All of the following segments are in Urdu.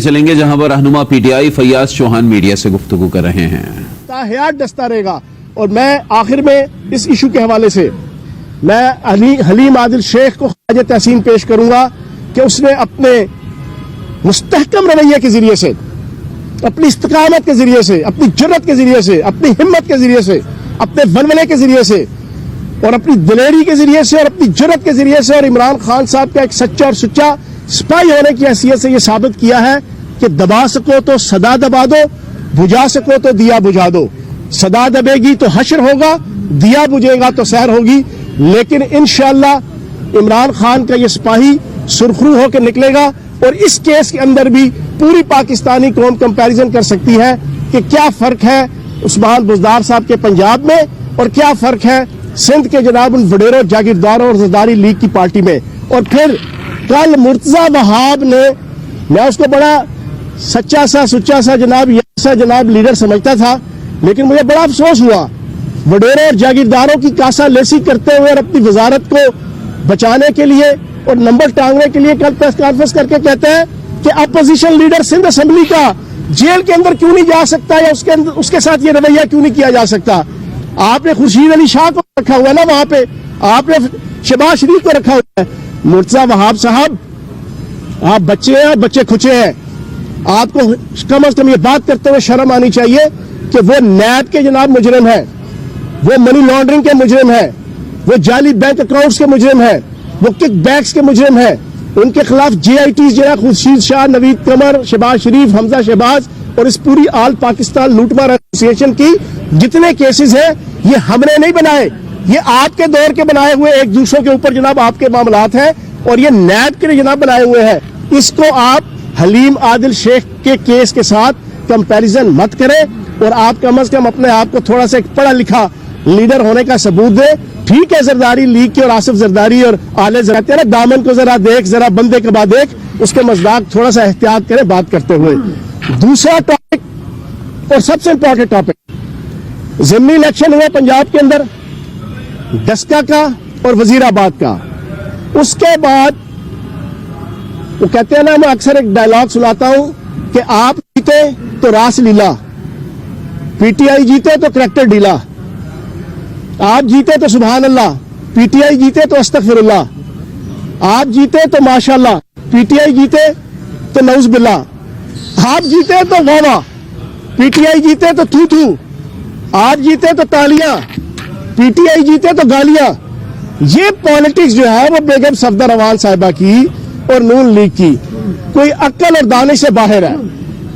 چلیں گے جہاں پر رہنما P T I Fayyaz Chohan media سے گفتگو کر رہے ہیں. حیات ڈستا رہے گا. اور میں آخر میں اس ایشو کے حوالے سے میں حلیم عادل شیخ کو خراج تحسین پیش کروں گا کہ اس نے اپنے مستحکم رویے کے ذریعے سے، اپنی استقامت کے ذریعے سے، اپنی جرت کے ذریعے سے، اپنی ہمت کے ذریعے سے، اپنے ولولے کے ذریعے سے اور اپنی دلیری کے ذریعے سے اور اپنی جرت کے ذریعے سے اور عمران خان صاحب کا ایک سچا اور سچا سپاہی ہونے کی حیثیت سے یہ ثابت کیا ہے کہ دبا سکو تو صدا دبا دو، بجھا سکو تو دیا بجھا دو. صدا دبے گی تو حشر ہوگا، دیا بجھے گا تو سیر ہوگی. لیکن انشاءاللہ عمران خان کا یہ سپاہی سرخرو ہو کے نکلے گا اور اس کیس کے اندر بھی پوری پاکستانی قوم کمپیریزن کر سکتی ہے کہ کیا فرق ہے عثمان بزدار صاحب کے پنجاب میں اور کیا فرق ہے سندھ کے جناب ان وڈیروں جاگیرداروں اور زرداری لیگ کی پارٹی میں. اور پھر کل مرتضی وہاب نے، میں اس کو بڑا سچا سا جناب لیڈر سمجھتا تھا، لیکن مجھے بڑا افسوس ہوا وڈیروں اور جاگیرداروں کی کاسا لیسی کرتے ہوئے اور اپنی وزارت کو بچانے کے لیے اور نمبر ٹانگنے کے لیے کل پریس کانفرنس کر کے کہتے ہیں کہ اپوزیشن لیڈر سندھ اسمبلی کا جیل کے اندر کیوں نہیں جا سکتا یا اس کے ساتھ یہ رویہ کیوں نہیں کیا جا سکتا. آپ نے خورشید علی شاہ کو رکھا ہوا ہے نا وہاں پہ، آپ نے شہباز شریف کو رکھا ہوا ہے. مرتضی وہاب صاحب آپ بچے ہیں، بچے کھچے ہیں. آپ کو کم از کم یہ بات کرتے ہوئے شرم آنی چاہیے کہ وہ نیب کے جناب مجرم ہیں، وہ منی لانڈرنگ کے مجرم ہیں، وہ جعلی بینک اکاؤنٹس کے مجرم ہیں، وہ کک بیکس کے مجرم ہیں. ان کے خلاف جے آئی ٹیز جو ہے خورشید شاہ، نوید قمر، شہباز شریف، حمزہ شہباز اور اس پوری آل پاکستان لوٹ مار ایسوسی کی جتنے کیسز ہیں یہ ہم نے نہیں بنائے، یہ آپ کے دور کے بنائے ہوئے ایک دوسروں کے اوپر جناب آپ کے معاملات ہیں اور یہ نیب کے لیے جناب بنائے ہوئے ہیں. اس کو آپ حلیم عادل شیخ کے کیس کے ساتھ کمپیریزن مت کریں اور آپ کم از کم اپنے آپ کو تھوڑا سا ایک پڑھا لکھا لیڈر ہونے کا ثبوت دے. ٹھیک ہے زرداری لیگ کے اور آصف زرداری اور آلے زرداری دامن کو ذرا دیکھ، ذرا بندے کے بعد دیکھ، اس کے مزداق تھوڑا سا احتیاط کریں بات کرتے ہوئے. دوسرا ٹاپک اور سب سے امپورٹنٹ ٹاپک، ضمنی الیکشن ہوا پنجاب کے اندر ڈسکا کا اور وزیر آباد کا. اس کے بعد وہ کہتے ہیں نا، میں اکثر ایک ڈائلاگ سناتا ہوں کہ آپ جیتے تو راس لیلا، پی ٹی آئی جیتے تو کریکٹر ڈھیلا، آپ جیتے تو سبحان اللہ، پی ٹی آئی جیتے تو استغفر اللہ، آپ جیتے تو ماشاءاللہ، پی ٹی آئی جیتے تو نعوذ باللہ، آپ جیتے تو واہ واہ، پی ٹی آئی جیتے تو تھو تھو، آپ جیتے تو تالیاں، پی ٹی آئی جیتے تو گالیاں. یہ پالیٹکس جو ہے وہ بیگم صفدر روان صاحبہ کی اور نون لیگ کی کوئی عقل اور دانش سے باہر ہے.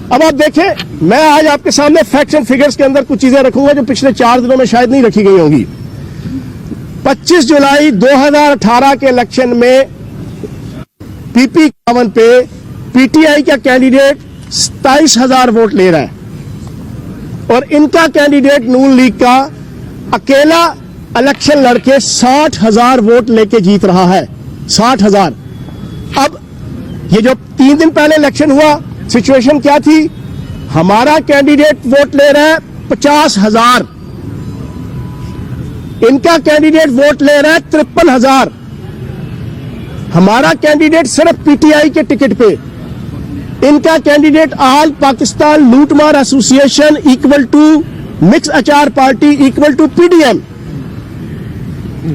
اب آپ دیکھیں، میں آج آپ کے سامنے فیکٹس اینڈ فگرز کے اندر کچھ چیزیں رکھوں گا جو پچھلے 4 دنوں میں شاید نہیں رکھی گئی ہوں گی. 25 جولائی 2018 کے الیکشن میں پی پی 51 پہ پی ٹی آئی کا کینڈیڈیٹ 27,000 ووٹ لے رہا ہے اور ان کا کینڈیڈیٹ نون لیگ کا اکیلا الیکشن لڑ کے 60,000 ووٹ لے کے جیت رہا ہے. 60,000. اب یہ جو 3 دن پہلے الیکشن ہوا، سچویشن کیا تھی؟ ہمارا کینڈیڈیٹ ووٹ لے رہا ہے 50,000، ان کا کینڈیڈیٹ ووٹ لے رہا ہے 53,000. ہمارا کینڈیڈیٹ صرف پی ٹی آئی کے ٹکٹ پہ، ان کا کینڈیڈیٹ آل پاکستان لوٹ مار association equal to mix اچار party equal to P D M,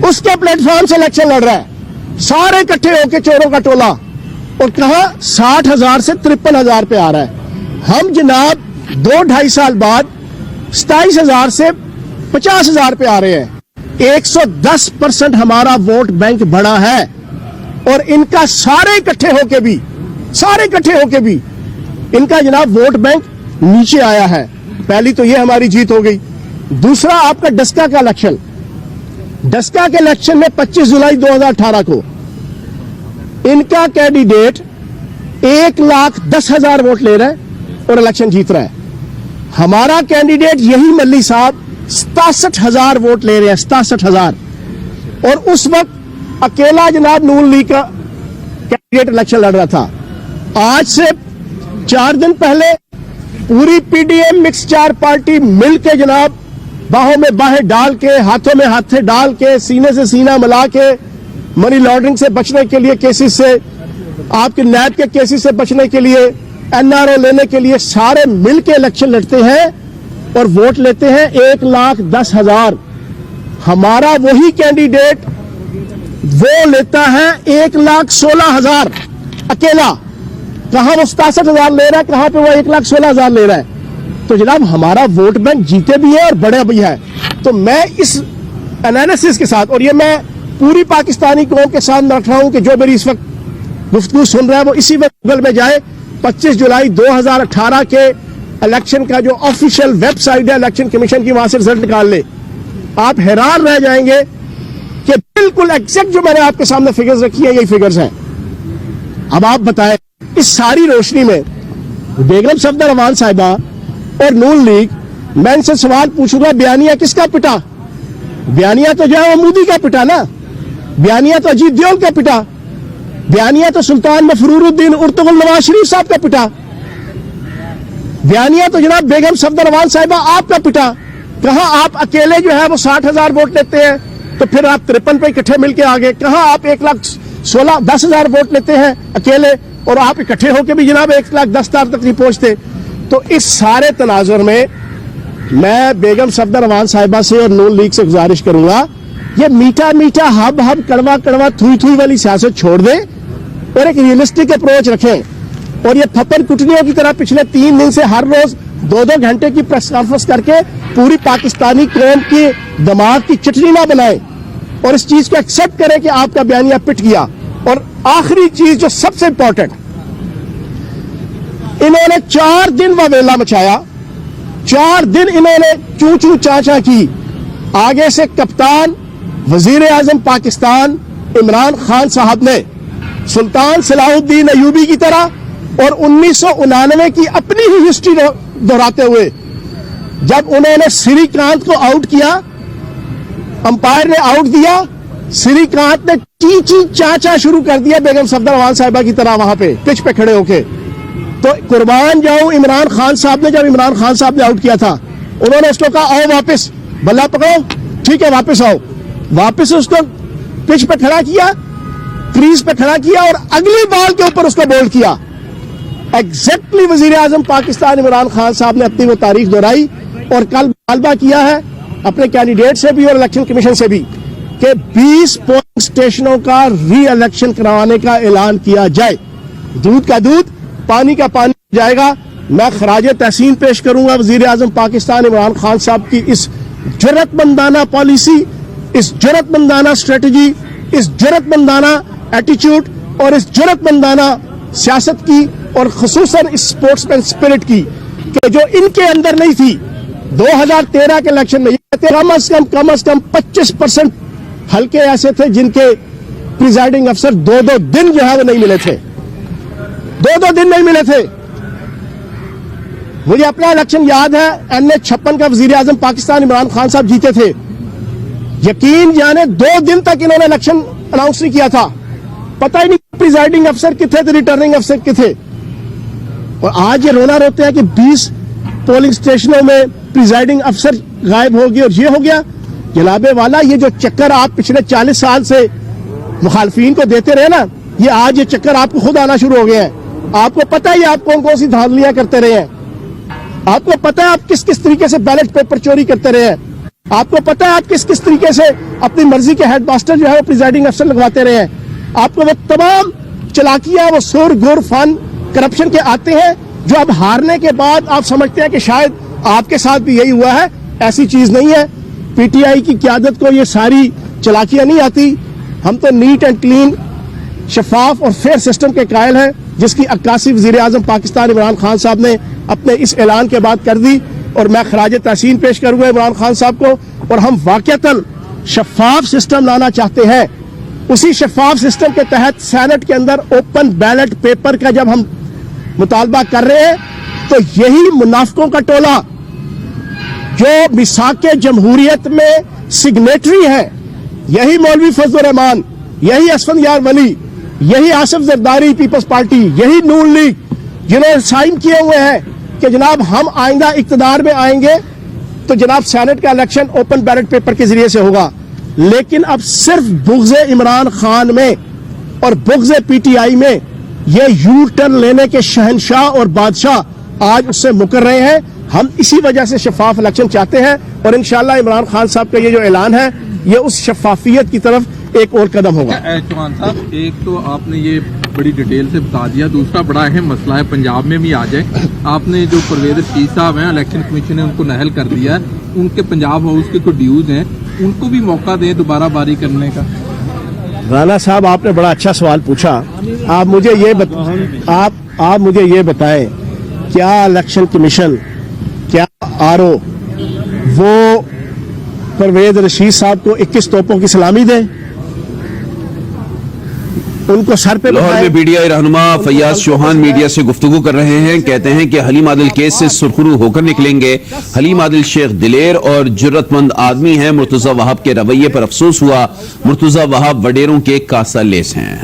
اس کے پلیٹ فارم سے الیکشن لڑ رہا ہے. سارے اکٹھے ہو کے چوروں کا ٹولہ، اور کہاں 60,000 سے 53,000 پہ آ رہا ہے. ہم جناب 2-2.5 سال بعد 27,000 سے 50,000 پہ آ رہے ہیں. 110% ہمارا ووٹ بینک بڑا ہے اور ان کا سارے اکٹھے ہو کے بھی ان کا جناب ووٹ بینک نیچے آیا ہے. پہلی تو یہ ہماری جیت ہو گئی. دوسرا آپ کا ڈسکا کا الیکشن، ڈسکا کے الیکشن میں 25 جولائی 2018 کو ان کا کینڈیڈیٹ 1,10,000 ووٹ لے رہا ہے اور الیکشن جیت رہا ہے. ہمارا کینڈیڈیٹ یہی ملی صاحب 67,000 ووٹ لے رہے ہیں، 67,000. اور اس وقت اکیلا جناب نون لیگ کا کینڈیڈیٹ الیکشن لڑ رہا تھا. آج سے 4 دن پہلے پوری پی ڈی ایم مکس چار پارٹی مل کے جناب باہوں میں باہیں ڈال کے، ہاتھوں میں ہاتھیں ڈال کے، سینے سے سینہ ملا کے، منی لانڈرنگ سے بچنے کے لیے کیسز سے، آپ کے نیب کے کیسز سے بچنے کے لیے NRO لینے کے لیے سارے مل کے الیکشن لڑتے ہیں اور ووٹ لیتے ہیں 1,10,000. ہمارا وہی کینڈیڈیٹ وہ لیتا ہے 1,16,000 اکیلا. کہاں وہ 67,000 لے رہا ہے, کہاں پہ وہ 1,16,000 لے رہا ہے. تو جناب ہمارا ووٹ بینک جیتے بھی ہے اور بڑے بھی ہے. تو میں اس انالیسس کے ساتھ, اور یہ میں پوری پاکستانی قوم کے سامنے رکھ رہا ہوں کہ جو میری اس وقت گفتگو سن رہا ہے وہ اسی وقت گوگل میں جائے, 25 جولائی 2018 کے الیکشن کا جو آفیشیل ویب سائٹ ہے الیکشن کمیشن کی, وہاں سے رزلٹ نکال لے. آپ حیران رہ جائیں گے کہ بالکل ایگزیکٹ جو میں نے آپ کے سامنے فگرز رکھی ہیں یہی فگرز ہیں. اب آپ بتائیں اس ساری روشنی میں بیگم صفدر امان صاحبہ اور نون لیگ, میں ان سے سوال پوچھوں گا بیانیہ کس کا پٹا؟ بیانیہ تو جو ہے وہ مودی کا پٹا نا, بیانیہ تو اجیت دیول کا پٹا, بیانیہ تو سلطان مفرور الدین ارطغرل نواز شریف صاحب کا پٹا, بیانیہ تو جناب بیگم صفدر امان صاحبہ آپ کا پٹا. کہاں آپ اکیلے جو ہے وہ 60,000 ووٹ لیتے ہیں تو پھر آپ 53 پہ اکٹھے مل کے آگے, کہاں آپ 1,10,000 ووٹ لیتے ہیں اکیلے اور آپ اکٹھے ہو کے بھی جناب 1,10,000 تک نہیں پہنچتے. تو اس سارے تناظر میں میں بیگم صفدر امان صاحبہ سے اور نون لیگ سے گزارش کروں گا, یہ میٹھا میٹھا ہب ہب کڑوا کڑوا تھوئی تھوئی والی سیاست چھوڑ دیں اور ایک ریئلسٹک اپروچ رکھیں. اور یہ پھپن کٹنیوں کی طرح پچھلے 3 دن سے ہر روز 2-2 گھنٹے کی پریس کانفرنس کر کے پوری پاکستانی قوم کی دماغ کی چٹنی نہ بنائیں اور اس چیز کو ایکسپٹ کریں کہ آپ کا بیانیہ پٹ گیا. اور آخری چیز جو سب سے امپورٹنٹ, انہوں نے 4 دن واویلا مچایا, 4 دن انہوں نے چوں چوں چاچا کی. آگے سے کپتان وزیر اعظم پاکستان عمران خان صاحب نے سلطان صلاح الدین ایوبی کی طرح اور 1999 کی اپنی ہی ہسٹری دہراتے ہوئے جب انہوں نے سری کانت کو آؤٹ کیا, امپائر نے آؤٹ دیا, سری کانت نے چی چی چاچا شروع کر دیا بیگم صفدر امان صاحبہ کی طرح وہاں پہ پچ پہ کھڑے ہو کے. تو قربان جاؤں عمران خان صاحب نے, جب عمران خان صاحب نے آؤٹ کیا تھا انہوں نے اس کو کہا آؤ واپس, بلہ پکڑو, ٹھیک ہے واپس آؤ. واپس اس کو پچ پہ کھڑا کیا, کریز پہ کھڑا کیا اور اگلی بال کے اوپر اس کو بولڈ کیا. ایگزیکٹلی وزیر اعظم پاکستان عمران خان صاحب نے اپنی وہ تاریخ دہرائی اور کل مطالبہ کیا ہے اپنے کینڈیڈیٹ سے بھی اور الیکشن کمیشن سے بھی کہ 20 پولنگ اسٹیشنوں کا ری الیکشن کروانے کا اعلان کیا جائے. دودھ کا دودھ پانی کا پانی جائے گا. میں خراج تحسین پیش کروں گا وزیر اعظم پاکستان عمران خان صاحب کی اس جرأت مندانہ پالیسی, اس جرأت مندانہ اسٹریٹجی, اس جرأت مندانہ ایٹیچیوڈ اور اس جرأت مندانہ سیاست کی اور خصوصاً اس اسپورٹس مین اسپرٹ کی کہ جو ان کے اندر نہیں تھی 2013 کے الیکشن میں. کم از کم 25% حلقے ایسے تھے جن کے پریزائڈنگ افسر 2 دن جو ہے وہ نہیں ملے تھے, 2 دن نہیں ملے تھے. مجھے اپنا الیکشن یاد ہے, NH56 کا وزیر اعظم پاکستان عمران خان صاحب جیتے تھے. یقین جانے 2 دن تک انہوں نے الیکشن اناؤنس نہیں کیا تھا, پتہ ہی نہیں پریزائڈنگ افسر کتنے تھے, ریٹرننگ افسر کتنے. اور آج یہ رونا روتے ہیں کہ 20 پولنگ اسٹیشنوں میں پریزائڈنگ افسر غائب ہو گئے اور یہ ہو گیا. جناب والا یہ جو چکر آپ پچھلے 40 سال سے مخالفین کو دیتے رہے نا, یہ آج یہ چکر آپ کو خود آنا شروع ہو گیا ہے. آپ کو پتہ ہے آپ کون کون سی دھاندلیاں کرتے رہے ہیں, آپ کو پتہ ہے آپ کس کس طریقے سے بیلٹ پیپر چوری کرتے رہے ہیں, آپ کو پتہ ہے آپ کس کس طریقے سے اپنی مرضی کے ہیڈ ماسٹر جو ہے وہ پریزائڈنگ افسر لگواتے رہے ہیں. آپ کو وہ تمام چلاکیاں, وہ سور گور فن کرپشن کے آتے ہیں جو اب ہارنے کے بعد آپ سمجھتے ہیں کہ شاید آپ کے ساتھ بھی یہی ہوا ہے. ایسی چیز نہیں ہے. پی ٹی آئی کی قیادت کو یہ ساری چلاکیاں نہیں آتی. ہم تو نیٹ اینڈ کلین, شفاف اور فیئر سسٹم کے قائل ہیں جس کی عکاسی وزیر اعظم پاکستان عمران خان صاحب نے اپنے اس اعلان کے بعد کر دی. اور میں خراج تحسین پیش کروں گا عمران خان صاحب کو. اور ہم واقعتاً شفاف سسٹم لانا چاہتے ہیں. اسی شفاف سسٹم کے تحت سینٹ کے اندر اوپن بیلٹ پیپر کا جب ہم مطالبہ کر رہے ہیں تو یہی منافقوں کا ٹولہ جو میثاق جمہوریت میں سگنیٹری ہیں, یہی مولوی فضل الرحمان, یہی اسفندیار ولی, یہی آصف زرداری پیپلز پارٹی, یہی نون لیگ, جنہوں نے سائن کیے ہوئے ہیں کہ جناب ہم آئندہ اقتدار میں آئیں گے تو جناب سینٹ کا الیکشن اوپن بیلٹ پیپر کے ذریعے سے ہوگا. لیکن اب صرف بغض عمران خان میں اور بغض پی ٹی آئی میں یہ یو ٹرن لینے کے شہنشاہ اور بادشاہ آج اس سے مکر رہے ہیں. ہم اسی وجہ سے شفاف الیکشن چاہتے ہیں اور انشاءاللہ عمران خان صاحب کا یہ جو اعلان ہے یہ اس شفافیت کی طرف ایک اور قدم ہوگا. چوہان صاحب ایک تو آپ نے یہ بڑی ڈیٹیل سے بتا دیا, دوسرا بڑا اہم مسئلہ ہے پنجاب میں بھی آ جائے. آپ نے جو پرویز رشید صاحب ہیں الیکشن کمیشن نے ان کو نہل کر دیا ہے, ان کے پنجاب ہاؤس کے کوئی ڈیوز ہیں ان کو بھی موقع دیں دوبارہ باری کرنے کا. رانا صاحب آپ نے بڑا اچھا سوال پوچھا. آپ مجھے یہ بتائیں کیا الیکشن کمیشن کیا آر او وہ پرویز رشید صاحب کو 21 توپوں کی سلامی دیں, ان کو سر پہ لاہور میں پی ٹی آئی رہنما فیاض چوہان میڈیا سے گفتگو کر رہے ہیں. کہتے ہیں کہ حلیم عادل کیس سے سرخرو ہو کر نکلیں گے. حلیم عادل شیخ دلیر اور جرت مند آدمی ہیں. مرتضی وہاب کے رویے پر افسوس ہوا. مرتضی وہاب وڈیروں کے کاسا لیس ہیں.